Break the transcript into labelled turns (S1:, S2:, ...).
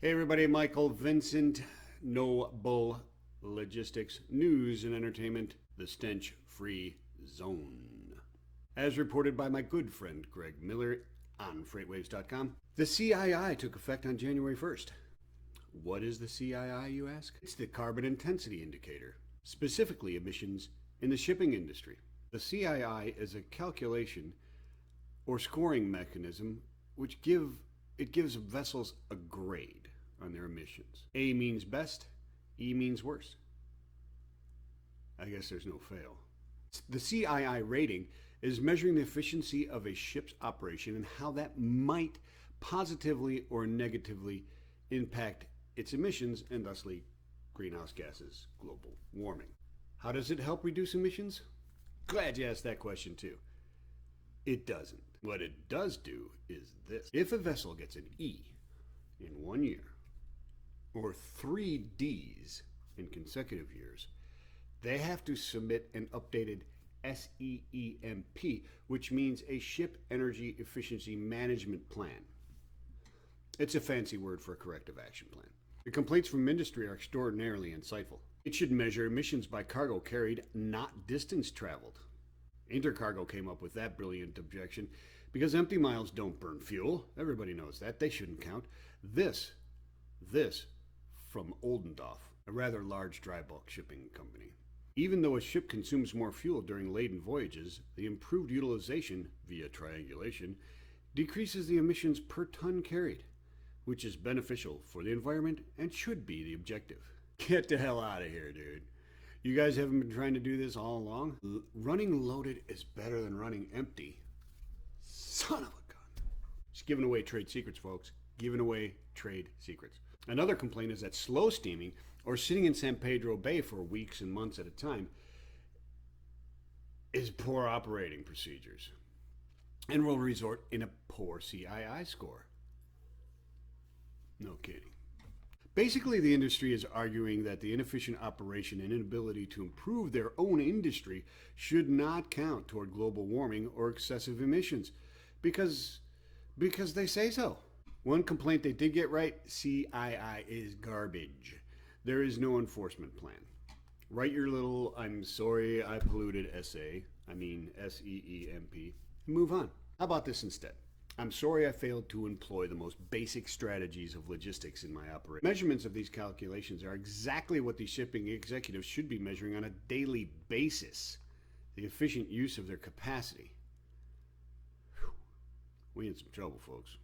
S1: Hey everybody, Michael Vincent, No Bull Logistics, News and Entertainment, the Stench Free Zone. As reported by my good friend Greg Miller on FreightWaves.com, the CII took effect on January 1st. What is the CII, you ask? It's the Carbon Intensity Indicator, specifically emissions in the shipping industry. The CII is a calculation or scoring mechanism which gives vessels a grade on their emissions. A means best, E means worst. I guess there's no fail. The CII rating is measuring the efficiency of a ship's operation and how that might positively or negatively impact its emissions and thusly greenhouse gases, global warming. How does it help reduce emissions? Glad you asked that question too. It doesn't. What it does do is this. If a vessel gets an E in 1 year, or 3 Ds in consecutive years, they have to submit an updated SEEMP, which means a Ship Energy Efficiency Management Plan. It's a fancy word for a corrective action plan. The complaints from industry are extraordinarily insightful. It should measure emissions by cargo carried, not distance traveled. Intercargo came up with that brilliant objection because empty miles don't burn fuel. Everybody knows that. They shouldn't count. This from Oldendorf, a rather large dry bulk shipping company. Even though a ship consumes more fuel during laden voyages, the improved utilization, via triangulation, decreases the emissions per ton carried, which is beneficial for the environment and should be the objective. Get the hell out of here, dude. You guys haven't been trying to do this all along? Running loaded is better than running empty. Son of a gun. Just giving away trade secrets, folks. Giving away trade secrets. Another complaint is that slow steaming or sitting in San Pedro Bay for weeks and months at a time is poor operating procedures and will result in a poor CII score. No kidding. Basically, the industry is arguing that the inefficient operation and inability to improve their own industry should not count toward global warming or excessive emissions because they say so. One complaint they did get right, CII is garbage. There is no enforcement plan. Write your little "I'm sorry I polluted" essay, SEEMP, and move on. How about this instead? I'm sorry I failed to employ the most basic strategies of logistics in my operation. Measurements of these calculations are exactly what these shipping executives should be measuring on a daily basis. The efficient use of their capacity. Whew. We in some trouble, folks.